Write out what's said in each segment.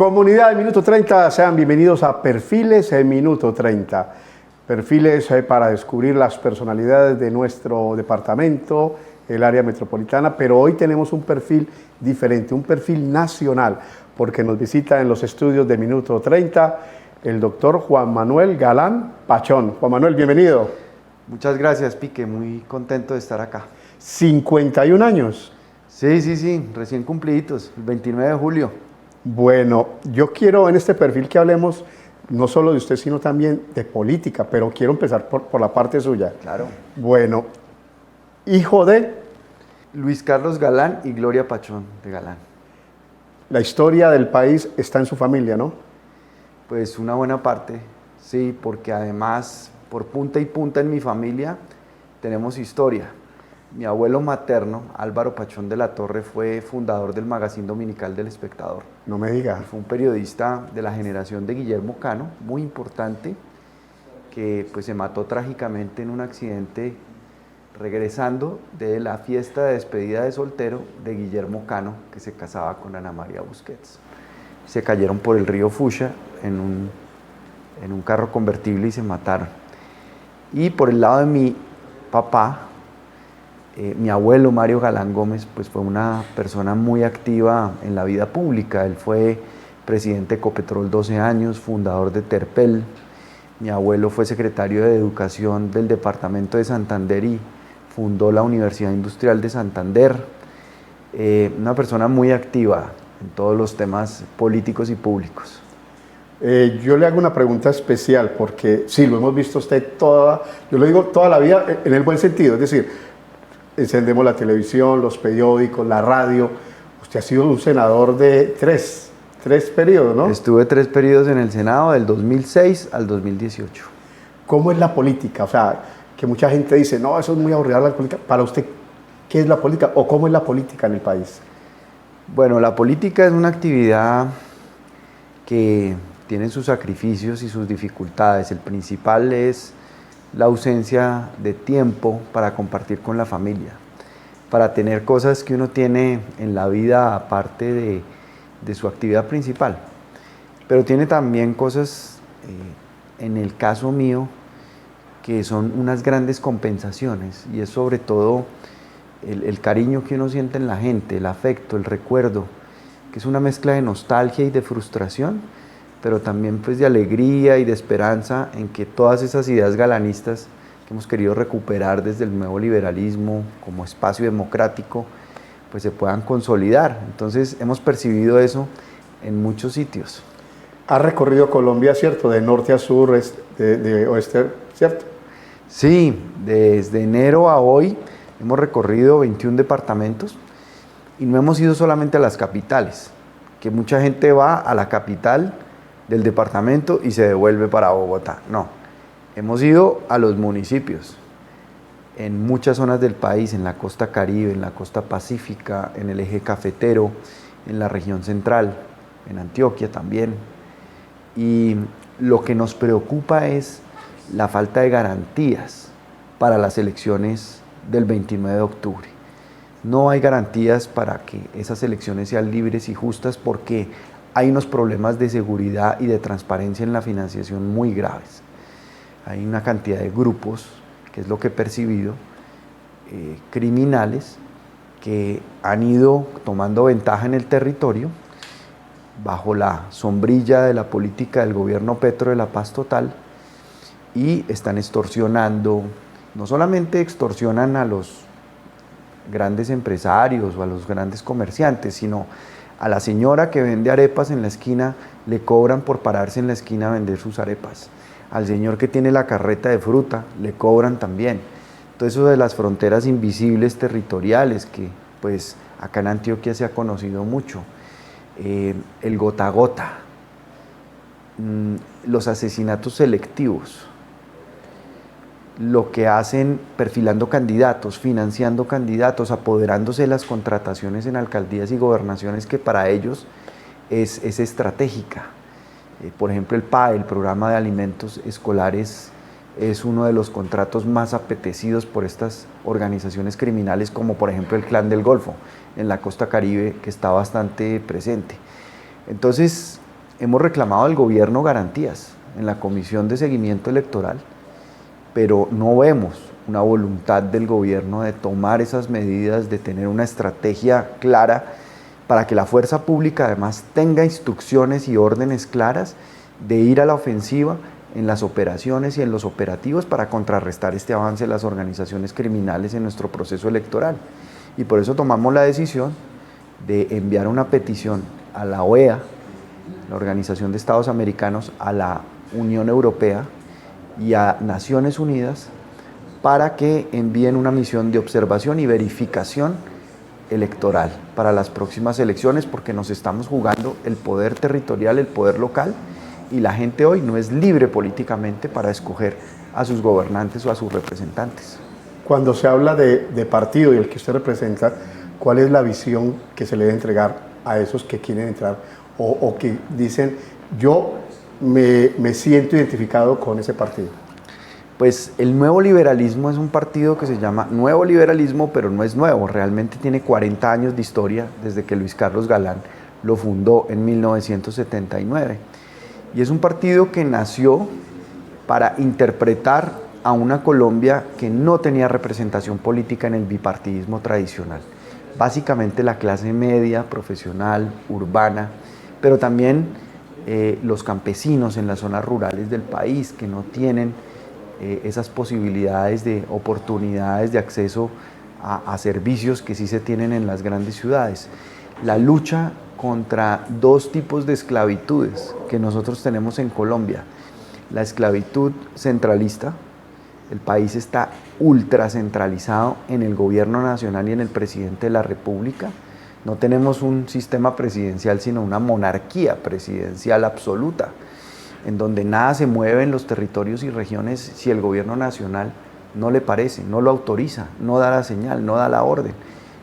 Comunidad de Minuto 30, sean bienvenidos a Perfiles en Minuto 30. Perfiles para descubrir las personalidades de nuestro departamento, el área metropolitana, pero hoy tenemos un perfil diferente, un perfil nacional, porque nos visita en los estudios de Minuto 30 el doctor Juan Manuel Galán Pachón. Juan Manuel, bienvenido. Muchas gracias, Pique, muy contento de estar acá. 51 años. Sí, recién cumpliditos, el 29 de julio. Bueno, yo quiero en este perfil que hablemos no solo de usted, sino también de política, pero quiero empezar por la parte suya. Claro. Bueno, hijo de... Luis Carlos Galán y Gloria Pachón de Galán. La historia del país está en su familia, ¿no? Pues una buena parte, sí, porque además por punta y punta en mi familia tenemos historia. Mi abuelo materno, Álvaro Pachón de la Torre, fue fundador del Magazine Dominical del Espectador. No me diga. Fue un periodista de la generación de Guillermo Cano, muy importante, que pues se mató trágicamente en un accidente regresando de la fiesta de despedida de soltero de Guillermo Cano, que se casaba con Ana María Busquets. Se cayeron por el río Fucha en un carro convertible y se mataron. Y por el lado de mi papá, mi abuelo Mario Galán Gómez, pues fue una persona muy activa en la vida pública. Él fue presidente de Ecopetrol 12 años, fundador de Terpel. Mi abuelo fue secretario de Educación del departamento de Santander y fundó la Universidad Industrial de Santander. Una persona muy activa en todos los temas políticos y públicos. Yo le hago una pregunta especial porque sí, lo hemos visto usted yo lo digo toda la vida en el buen sentido, es decir, encendemos la televisión, los periódicos, la radio. Usted ha sido un senador de tres periodos, ¿no? Estuve 3 periodos en el Senado, del 2006 al 2018. ¿Cómo es la política? O sea, que mucha gente dice, no, eso es muy aburrida la política. Para usted, ¿qué es la política o cómo es la política en el país? Bueno, la política es una actividad que tiene sus sacrificios y sus dificultades. El principal es la ausencia de tiempo para compartir con la familia, para tener cosas que uno tiene en la vida aparte de su actividad principal. Pero tiene también cosas, en el caso mío, que son unas grandes compensaciones, y es sobre todo el cariño que uno siente en la gente, el afecto, el recuerdo, que es una mezcla de nostalgia y de frustración, pero también pues de alegría y de esperanza en que todas esas ideas galanistas que hemos querido recuperar desde el nuevo liberalismo como espacio democrático, pues se puedan consolidar. Entonces hemos percibido eso en muchos sitios. Ha recorrido Colombia, ¿cierto? De norte a sur, de oeste, ¿cierto? Sí, desde enero a hoy hemos recorrido 21 departamentos y no hemos ido solamente a las capitales, que mucha gente va a la capital del departamento y se devuelve para Bogotá. No, hemos ido a los municipios, en muchas zonas del país, en la costa Caribe, en la costa Pacífica, en el eje cafetero, en la región central, en Antioquia también. Y lo que nos preocupa es la falta de garantías para las elecciones del 29 de octubre. No hay garantías para que esas elecciones sean libres y justas porque hay unos problemas de seguridad y de transparencia en la financiación muy graves. Hay una cantidad de grupos, que es lo que he percibido, criminales, que han ido tomando ventaja en el territorio bajo la sombrilla de la política del gobierno Petro de la Paz Total y están extorsionando, no solamente extorsionan a los grandes empresarios o a los grandes comerciantes, sino a la señora que vende arepas en la esquina le cobran por pararse en la esquina a vender sus arepas. Al señor que tiene la carreta de fruta le cobran también. Todo eso de las fronteras invisibles territoriales que pues acá en Antioquia se ha conocido mucho. El gota a gota, los asesinatos selectivos, lo que hacen perfilando candidatos, financiando candidatos, apoderándose de las contrataciones en alcaldías y gobernaciones que para ellos es estratégica. Por ejemplo, el PAE, el Programa de Alimentos Escolares, es uno de los contratos más apetecidos por estas organizaciones criminales, como por ejemplo el Clan del Golfo, en la costa Caribe, que está bastante presente. Entonces, hemos reclamado al gobierno garantías en la Comisión de Seguimiento Electoral, pero no vemos una voluntad del gobierno de tomar esas medidas, de tener una estrategia clara para que la fuerza pública además tenga instrucciones y órdenes claras de ir a la ofensiva en las operaciones y en los operativos para contrarrestar este avance de las organizaciones criminales en nuestro proceso electoral. Y por eso tomamos la decisión de enviar una petición a la OEA, la Organización de Estados Americanos, a la Unión Europea y a Naciones Unidas para que envíen una misión de observación y verificación electoral para las próximas elecciones, porque nos estamos jugando el poder territorial, el poder local, y la gente hoy no es libre políticamente para escoger a sus gobernantes o a sus representantes. Cuando se habla de partido y el que usted representa, ¿cuál es la visión que se le debe entregar a esos que quieren entrar o que dicen, yo me siento identificado con ese partido? Pues el Nuevo Liberalismo es un partido que se llama Nuevo Liberalismo, pero no es nuevo, realmente tiene 40 años de historia desde que Luis Carlos Galán lo fundó en 1979. Y es un partido que nació para interpretar a una Colombia que no tenía representación política en el bipartidismo tradicional. Básicamente la clase media, profesional, urbana, pero también los campesinos en las zonas rurales del país que no tienen esas posibilidades de oportunidades de acceso a servicios que sí se tienen en las grandes ciudades. La lucha contra dos tipos de esclavitudes que nosotros tenemos en Colombia. La esclavitud centralista, el país está ultra centralizado en el gobierno nacional y en el presidente de la República. No tenemos un sistema presidencial, sino una monarquía presidencial absoluta, en donde nada se mueve en los territorios y regiones si el gobierno nacional no le parece, no lo autoriza, no da la señal, no da la orden.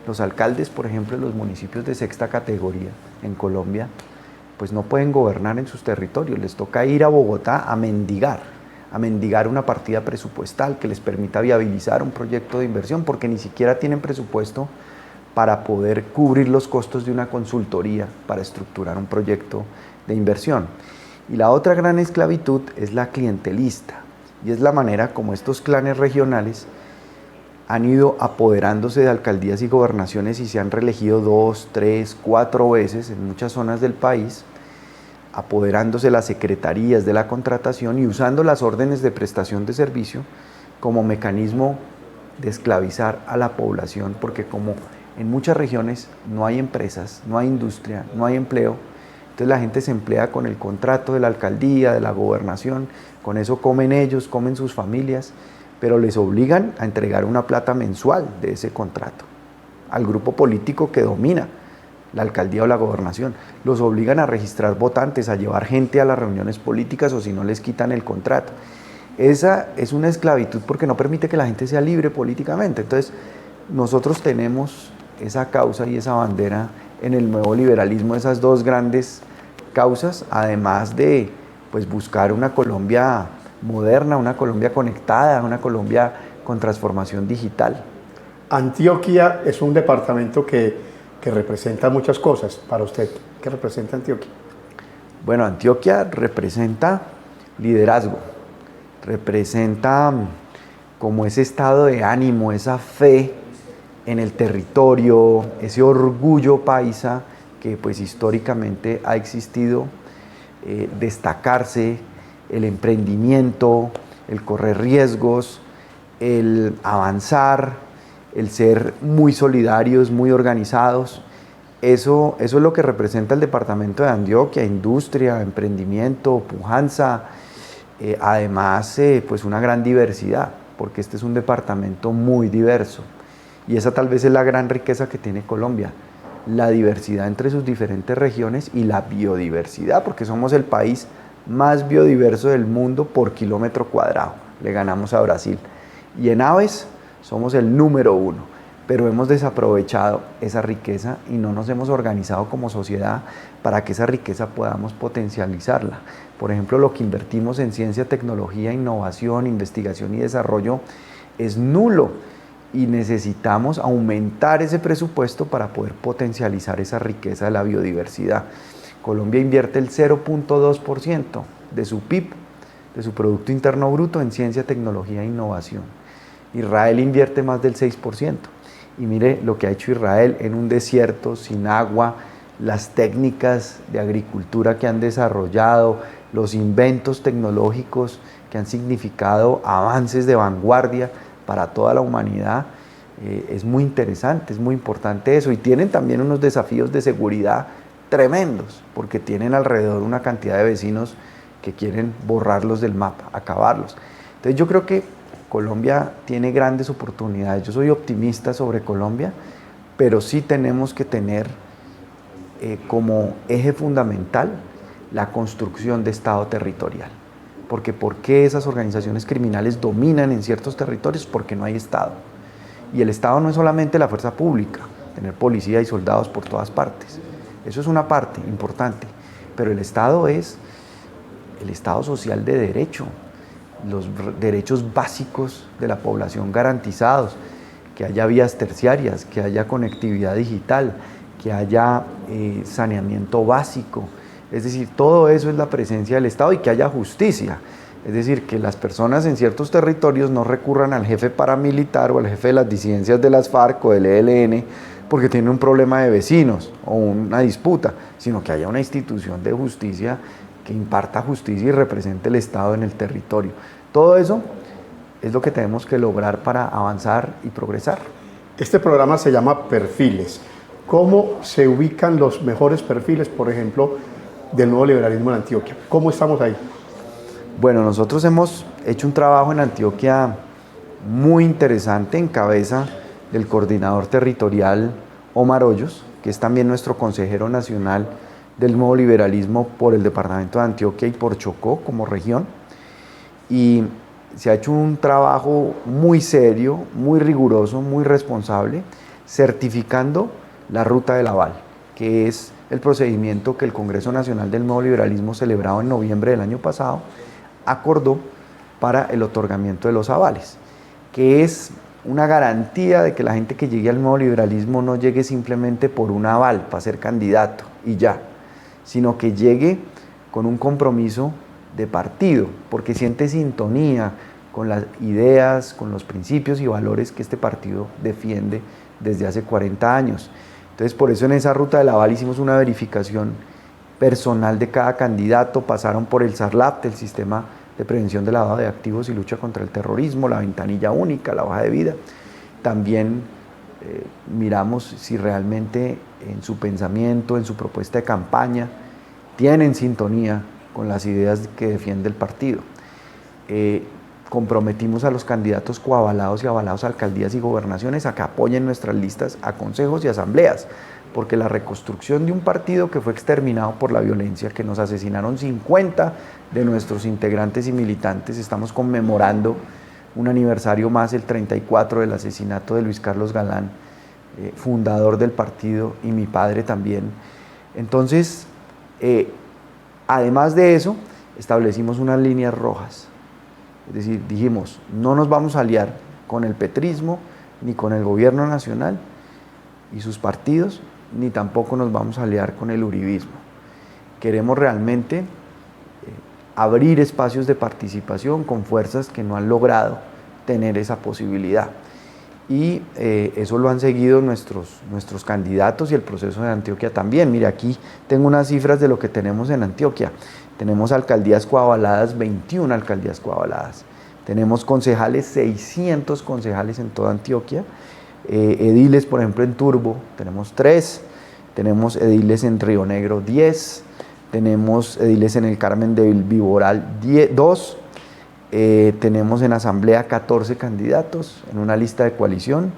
Los alcaldes, por ejemplo, de los municipios de sexta categoría en Colombia, pues no pueden gobernar en sus territorios, les toca ir a Bogotá a mendigar una partida presupuestal que les permita viabilizar un proyecto de inversión, porque ni siquiera tienen presupuesto para poder cubrir los costos de una consultoría para estructurar un proyecto de inversión. Y la otra gran esclavitud es la clientelista, y es la manera como estos clanes regionales han ido apoderándose de alcaldías y gobernaciones y se han reelegido 2, 3, 4 veces en muchas zonas del país, apoderándose de las secretarías de la contratación y usando las órdenes de prestación de servicio como mecanismo de esclavizar a la población, porque como en muchas regiones no hay empresas, no hay industria, no hay empleo, entonces la gente se emplea con el contrato de la alcaldía, de la gobernación, con eso comen ellos, comen sus familias, pero les obligan a entregar una plata mensual de ese contrato al grupo político que domina la alcaldía o la gobernación. Los obligan a registrar votantes, a llevar gente a las reuniones políticas o si no les quitan el contrato. Esa es una esclavitud porque no permite que la gente sea libre políticamente. Entonces nosotros tenemos esa causa y esa bandera en el nuevo liberalismo, esas dos grandes causas, además de pues, buscar una Colombia moderna, una Colombia conectada, una Colombia con transformación digital. Antioquia es un departamento que representa muchas cosas para usted. ¿Qué representa Antioquia? Bueno, Antioquia representa liderazgo, representa como ese estado de ánimo, esa fe en el territorio, ese orgullo paisa que pues históricamente ha existido, destacarse, el emprendimiento, el correr riesgos, el avanzar, el ser muy solidarios, muy organizados. Eso es lo que representa el departamento de Antioquia: industria, emprendimiento, pujanza, además pues una gran diversidad, porque este es un departamento muy diverso. Y esa tal vez es la gran riqueza que tiene Colombia, la diversidad entre sus diferentes regiones y la biodiversidad, porque somos el país más biodiverso del mundo por kilómetro cuadrado. Le ganamos a Brasil. Y en aves somos el número 1, pero hemos desaprovechado esa riqueza y no nos hemos organizado como sociedad para que esa riqueza podamos potencializarla. Por ejemplo, lo que invertimos en ciencia, tecnología, innovación, investigación y desarrollo es nulo. Y necesitamos aumentar ese presupuesto para poder potencializar esa riqueza de la biodiversidad. Colombia invierte el 0.2% de su PIB, de su Producto Interno Bruto, en ciencia, tecnología e innovación. Israel invierte más del 6%. Y mire lo que ha hecho Israel en un desierto, sin agua, las técnicas de agricultura que han desarrollado, los inventos tecnológicos que han significado avances de vanguardia para toda la humanidad. Es muy interesante, es muy importante eso. Y tienen también unos desafíos de seguridad tremendos, porque tienen alrededor una cantidad de vecinos que quieren borrarlos del mapa, acabarlos. Entonces yo creo que Colombia tiene grandes oportunidades. Yo soy optimista sobre Colombia, pero sí tenemos que tener como eje fundamental la construcción de Estado territorial. Porque ¿por qué esas organizaciones criminales dominan en ciertos territorios? Porque no hay Estado. Y el Estado no es solamente la fuerza pública, tener policía y soldados por todas partes. Eso es una parte importante, pero el Estado es el Estado social de derecho, los derechos básicos de la población garantizados, que haya vías terciarias, que haya conectividad digital, que haya saneamiento básico. Es decir, todo eso es la presencia del Estado, y que haya justicia. Es decir, que las personas en ciertos territorios no recurran al jefe paramilitar o al jefe de las disidencias de las FARC o del ELN porque tienen un problema de vecinos o una disputa, sino que haya una institución de justicia que imparta justicia y represente el Estado en el territorio. Todo eso es lo que tenemos que lograr para avanzar y progresar. Este programa se llama Perfiles. ¿Cómo se ubican los mejores perfiles, por ejemplo, del nuevo liberalismo en Antioquia? ¿Cómo estamos ahí? Bueno, nosotros hemos hecho un trabajo en Antioquia muy interesante en cabeza del coordinador territorial Omar Hoyos, que es también nuestro consejero nacional del nuevo liberalismo por el departamento de Antioquia y por Chocó como región. Y se ha hecho un trabajo muy serio, muy riguroso, muy responsable, certificando la ruta del aval, que es el procedimiento que el Congreso Nacional del Nuevo Liberalismo, celebrado en noviembre del año pasado, acordó para el otorgamiento de los avales, que es una garantía de que la gente que llegue al nuevo liberalismo no llegue simplemente por un aval para ser candidato y ya, sino que llegue con un compromiso de partido, porque siente sintonía con las ideas, con los principios y valores que este partido defiende desde hace 40 años. Entonces, por eso en esa ruta del aval hicimos una verificación personal de cada candidato, pasaron por el SARLAP, el Sistema de Prevención de Lavado de Activos y Lucha contra el Terrorismo, la ventanilla única, la hoja de vida. También miramos si realmente en su pensamiento, en su propuesta de campaña, tienen sintonía con las ideas que defiende el partido. Comprometimos a los candidatos coavalados y avalados a alcaldías y gobernaciones a que apoyen nuestras listas a consejos y asambleas, porque la reconstrucción de un partido que fue exterminado por la violencia, que nos asesinaron 50 de nuestros integrantes y militantes, estamos conmemorando un aniversario más, el 34 del asesinato de Luis Carlos Galán, fundador del partido, y mi padre también. Entonces, además de eso, establecimos unas líneas rojas. Es decir, dijimos, no nos vamos a aliar con el petrismo, ni con el gobierno nacional y sus partidos, ni tampoco nos vamos a aliar con el uribismo. Queremos realmente abrir espacios de participación con fuerzas que no han logrado tener esa posibilidad. Y eso lo han seguido nuestros candidatos y el proceso de Antioquia también. Mire, aquí tengo unas cifras de lo que tenemos en Antioquia. Tenemos alcaldías coavaladas, 21 alcaldías coavaladas. Tenemos concejales, 600 concejales en toda Antioquia. Ediles, por ejemplo, en Turbo tenemos 3. Tenemos ediles en Río Negro, 10. Tenemos ediles en el Carmen de Viboral, 2. Tenemos en asamblea 14 candidatos en una lista de coalición.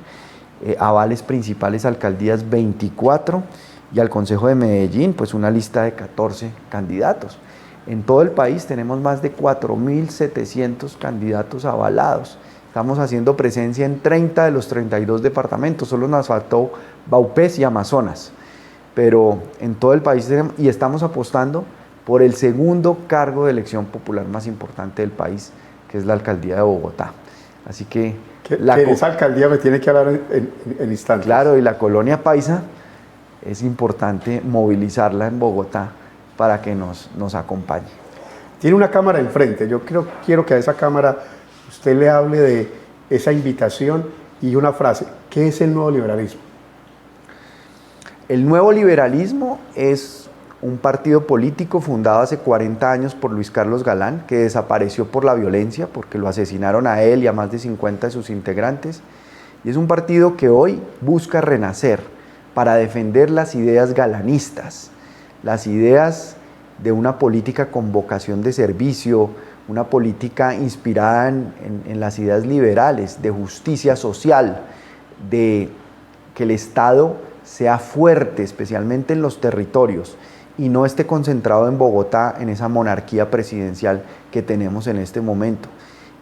Avales principales alcaldías 24. Y al Consejo de Medellín, pues una lista de 14 candidatos. En todo el país tenemos más de 4.700 candidatos avalados. Estamos haciendo presencia en 30 de los 32 departamentos, solo nos faltó Vaupés y Amazonas, pero en todo el país y estamos apostando por el segundo cargo de elección popular más importante del país, que es la alcaldía de Bogotá. Así que esa alcaldía me tiene que hablar en instantes. Claro, y la colonia paisa es importante movilizarla en Bogotá para que nos acompañe. Tiene una cámara enfrente, yo quiero que a esa cámara usted le hable de esa invitación y una frase. ¿Qué es el nuevo liberalismo? El nuevo liberalismo es un partido político fundado hace 40 años por Luis Carlos Galán, que desapareció por la violencia, porque lo asesinaron a él y a más de 50 de sus integrantes. Y es un partido que hoy busca renacer para defender las ideas galanistas, las ideas de una política con vocación de servicio, una política inspirada en las ideas liberales, de justicia social, de que el Estado sea fuerte, especialmente en los territorios, y no esté concentrado en Bogotá, en esa monarquía presidencial que tenemos en este momento.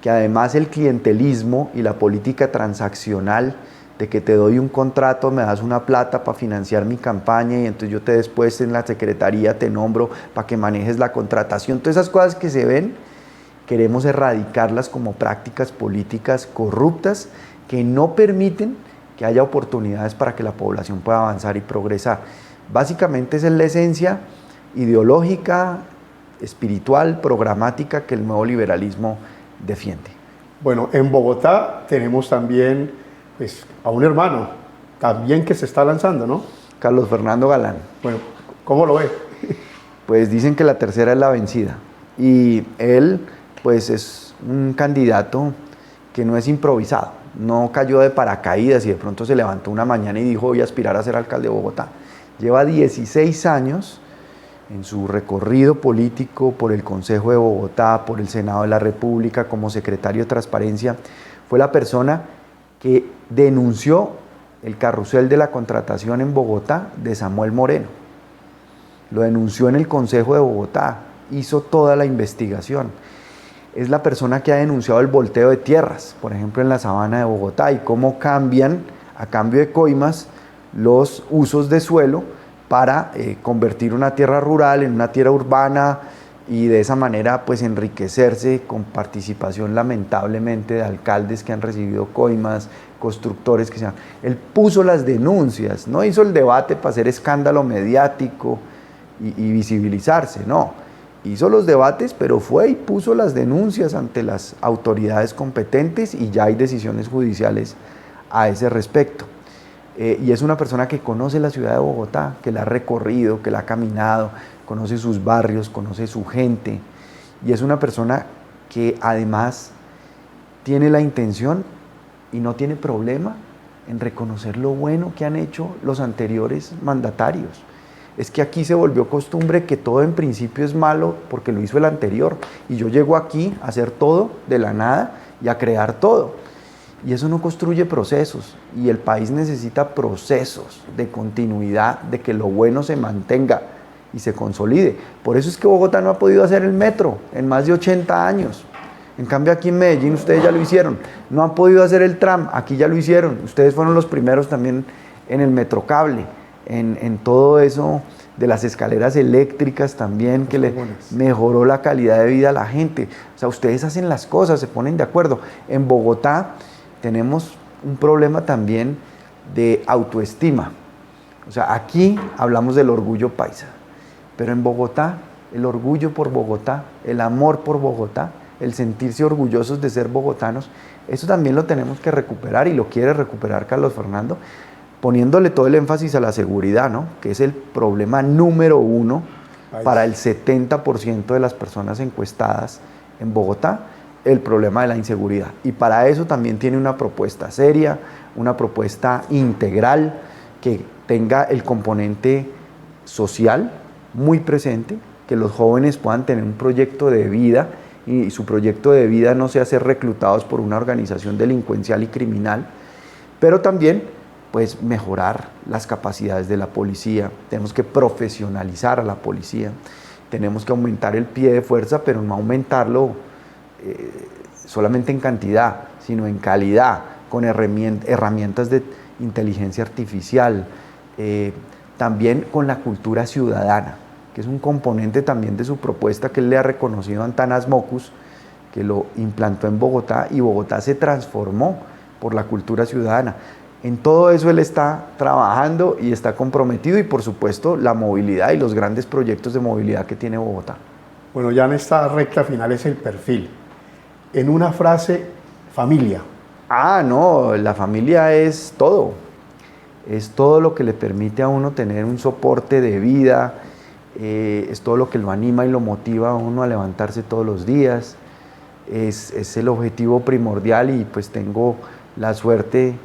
Que además el clientelismo y la política transaccional de que te doy un contrato, me das una plata para financiar mi campaña y entonces yo te después en la secretaría te nombro para que manejes la contratación, todas esas cosas que se ven, queremos erradicarlas como prácticas políticas corruptas que no permiten que haya oportunidades para que la población pueda avanzar y progresar. Básicamente esa es la esencia ideológica, espiritual, programática que el nuevo liberalismo defiende. Bueno, en Bogotá tenemos también pues, a un hermano, también que se está lanzando, ¿no? Carlos Fernando Galán. Bueno, ¿cómo lo ve? Pues dicen que la tercera es la vencida. Y él, pues es un candidato que no es improvisado. No cayó de paracaídas y de pronto se levantó una mañana y dijo voy a aspirar a ser alcalde de Bogotá. Lleva 16 años en su recorrido político por el Consejo de Bogotá, por el Senado de la República, como secretario de Transparencia. Fue la persona que denunció el carrusel de la contratación en Bogotá de Samuel Moreno. Lo denunció en el Consejo de Bogotá, hizo toda la investigación. Es la persona que ha denunciado el volteo de tierras, por ejemplo en la sabana de Bogotá, y cómo cambian a cambio de coimas los usos de suelo para convertir una tierra rural en una tierra urbana y de esa manera pues enriquecerse con participación lamentablemente de alcaldes que han recibido coimas, constructores que se han... Él puso las denuncias, no hizo el debate para hacer escándalo mediático y visibilizarse, no. Hizo los debates, pero fue y puso las denuncias ante las autoridades competentes y ya hay decisiones judiciales a ese respecto. Y es una persona que conoce la ciudad de Bogotá, que la ha recorrido, que la ha caminado, conoce sus barrios, conoce su gente, y es una persona que además tiene la intención y no tiene problema en reconocer lo bueno que han hecho los anteriores mandatarios. Es que aquí se volvió costumbre que todo en principio es malo porque lo hizo el anterior, y yo llego aquí a hacer todo de la nada y a crear todo. Y eso no construye procesos, y el país necesita procesos de continuidad, de que lo bueno se mantenga y se consolide. Por eso es que Bogotá no ha podido hacer el metro en más de 80 años. En cambio aquí en Medellín ustedes ya lo hicieron. No han podido hacer el tram, aquí ya lo hicieron. Ustedes fueron los primeros también en el metrocable, en todo eso de las escaleras eléctricas también, que le mejoró la calidad de vida a la gente. O sea, ustedes hacen las cosas, se ponen de acuerdo. En Bogotá tenemos un problema también de autoestima. O sea, aquí hablamos del orgullo paisa, pero en Bogotá, el orgullo por Bogotá, el amor por Bogotá, el sentirse orgullosos de ser bogotanos, eso también lo tenemos que recuperar, y lo quiere recuperar Carlos Fernando, poniéndole todo el énfasis a la seguridad, ¿no? Que es el problema número uno para el 70% de las personas encuestadas en Bogotá, el problema de la inseguridad. Y para eso también tiene una propuesta seria, una propuesta integral que tenga el componente social muy presente, que los jóvenes puedan tener un proyecto de vida, y su proyecto de vida no sea ser reclutados por una organización delincuencial y criminal, pero también pues mejorar las capacidades de la policía. Tenemos que profesionalizar a la policía, tenemos que aumentar el pie de fuerza, pero no aumentarlo solamente en cantidad, sino en calidad, con herramientas de inteligencia artificial, también con la cultura ciudadana, que es un componente también de su propuesta que él le ha reconocido a Antanas Mockus, que lo implantó en Bogotá, y Bogotá se transformó por la cultura ciudadana. En todo eso él está trabajando y está comprometido, y por supuesto la movilidad y los grandes proyectos de movilidad que tiene Bogotá. Bueno, ya en esta recta final es el perfil. En una frase, familia. No, la familia es todo lo que le permite a uno tener un soporte de vida, es todo lo que lo anima y lo motiva a uno a levantarse todos los días, es el objetivo primordial, y pues tengo la suerte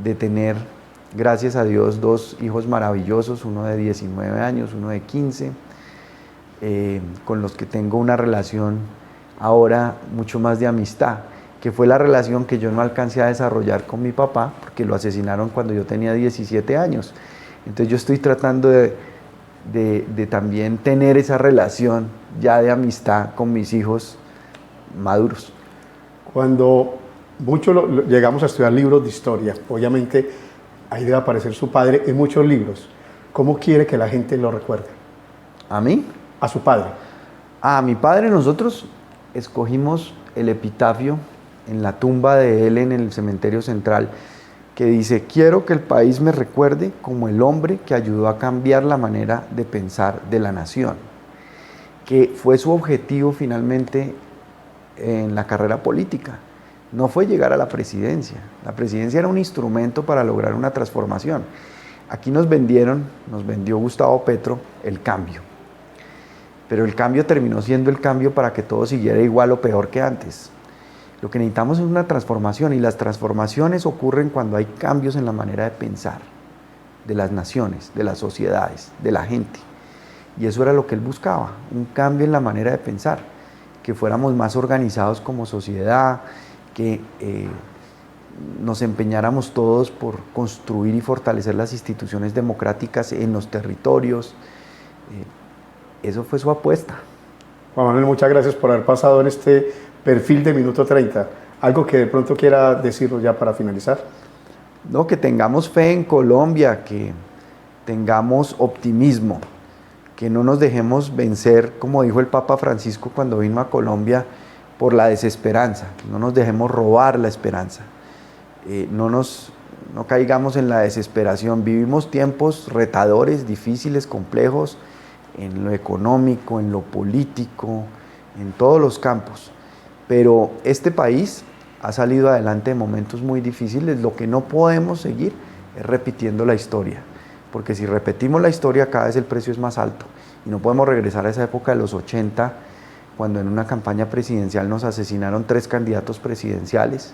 de tener, gracias a Dios, 2 hijos maravillosos, uno de 19 años, uno de 15, con los que tengo una relación ahora mucho más de amistad, que fue la relación que yo no alcancé a desarrollar con mi papá, porque lo asesinaron cuando yo tenía 17 años. Entonces yo estoy tratando de también tener esa relación ya de amistad con mis hijos maduros. Cuando muchos llegamos a estudiar libros de historia, obviamente ahí debe aparecer su padre en muchos libros. ¿Cómo quiere que la gente lo recuerde? ¿A mí? A su padre. A mi padre nosotros escogimos el epitafio en la tumba de él en el cementerio central, que dice: quiero que el país me recuerde como el hombre que ayudó a cambiar la manera de pensar de la nación, que fue su objetivo finalmente en la carrera política. No fue llegar a la presidencia era un instrumento para lograr una transformación. Aquí nos vendió Gustavo Petro el cambio, pero el cambio terminó siendo el cambio para que todo siguiera igual o peor que antes. Lo que necesitamos es una transformación, y las transformaciones ocurren cuando hay cambios en la manera de pensar de las naciones, de las sociedades, de la gente. Y eso era lo que él buscaba, un cambio en la manera de pensar, que fuéramos más organizados como sociedad, que nos empeñáramos todos por construir y fortalecer las instituciones democráticas en los territorios. Eso fue su apuesta. Juan Manuel, muchas gracias por haber pasado en este perfil de Minuto 30. ¿Algo que de pronto quiera decirnos ya para finalizar? No, que tengamos fe en Colombia, que tengamos optimismo, que no nos dejemos vencer, como dijo el Papa Francisco cuando vino a Colombia, por la desesperanza. No nos dejemos robar la esperanza. No caigamos en la desesperación. Vivimos tiempos retadores, difíciles, complejos, en lo económico, en lo político, en todos los campos. Pero este país ha salido adelante de momentos muy difíciles. Lo que no podemos seguir es repitiendo la historia, porque si repetimos la historia, cada vez el precio es más alto, y no podemos regresar a esa época de los 80, cuando en una campaña presidencial nos asesinaron 3 candidatos presidenciales,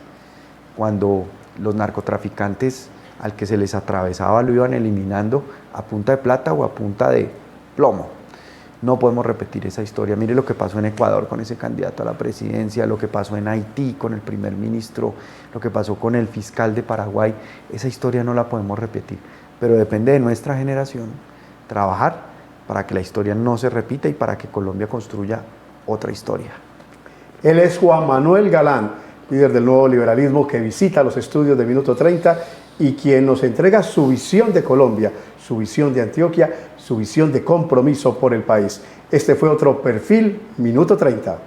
cuando los narcotraficantes al que se les atravesaba lo iban eliminando a punta de plata o a punta de plomo. No podemos repetir esa historia. Mire lo que pasó en Ecuador con ese candidato a la presidencia, lo que pasó en Haití con el primer ministro, lo que pasó con el fiscal de Paraguay. Esa historia no la podemos repetir, pero depende de nuestra generación trabajar para que la historia no se repita y para que Colombia construya otra historia. Él es Juan Manuel Galán, líder del Nuevo Liberalismo, que visita los estudios de Minuto 30 y quien nos entrega su visión de Colombia, su visión de Antioquia, su visión de compromiso por el país. Este fue otro perfil Minuto 30.